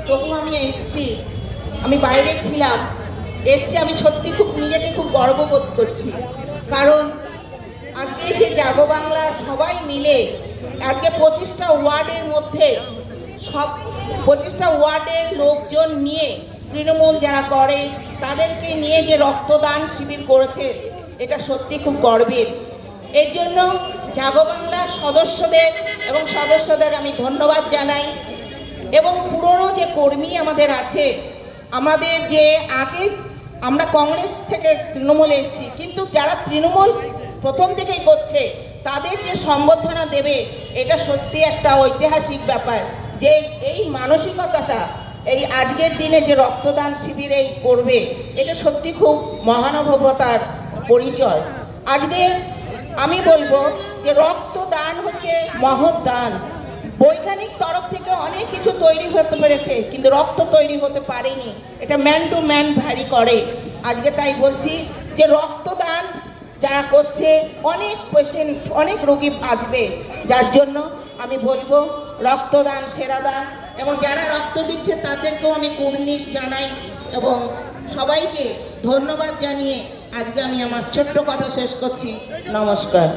তবু আমি এসছি। আমি বাইরে ছিলাম, এসছি। আমি সত্যি খুব নিজেকে খুব গর্ববোধ করছি, কারণ আজকে যে জাগো বাংলা সবাই মিলে আজকে 25টা ওয়ার্ডের মধ্যে সব 25টা ওয়ার্ডের লোকজন নিয়ে তৃণমূল যারা করে তাদেরকে নিয়ে যে রক্তদান শিবির করেছে, এটা সত্যি খুব গর্বের। এর জন্য জাগো বাংলার সদস্যদের আমি ধন্যবাদ জানাই। এবং পুরনো যে কর্মী আমাদের আছে, আমাদের যে আগে আমরা কংগ্রেস থেকে তৃণমূলে এসেছি, কিন্তু যারা তৃণমূল প্রথম থেকেই করছে তাদের যে সম্বর্ধনা দেবে, এটা সত্যি একটা ঐতিহাসিক ব্যাপার। যে এই মানসিকতাটা এই আজকের দিনে যে রক্তদান শিবিরে করবে, এটা সত্যি খুব মহানুভবতার পরিচয়। আজকে আমি বলবো যে রক্তদান হচ্ছে মহৎ দান। বৈজ্ঞানিক তরফ থেকে অনেক কিছু তৈরি হতে পেরেছে, কিন্তু রক্ত তৈরি হতে পারেনি। এটা ম্যান টু ম্যান ভ্যারি করে। আজকে তাই বলছি যে রক্তদান যারা করছে, অনেক পেশেন্ট, অনেক রোগী বাঁচবে। যার জন্য আমি বলবো রক্তদান সেরা দান। এবং যারা রক্ত দিচ্ছে তাদেরকেও আমি কুর্নিশ জানাই এবং সবাইকে ধন্যবাদ জানিয়ে আজকে আমি আমার ছোট্ট কথা শেষ করছি। নমস্কার।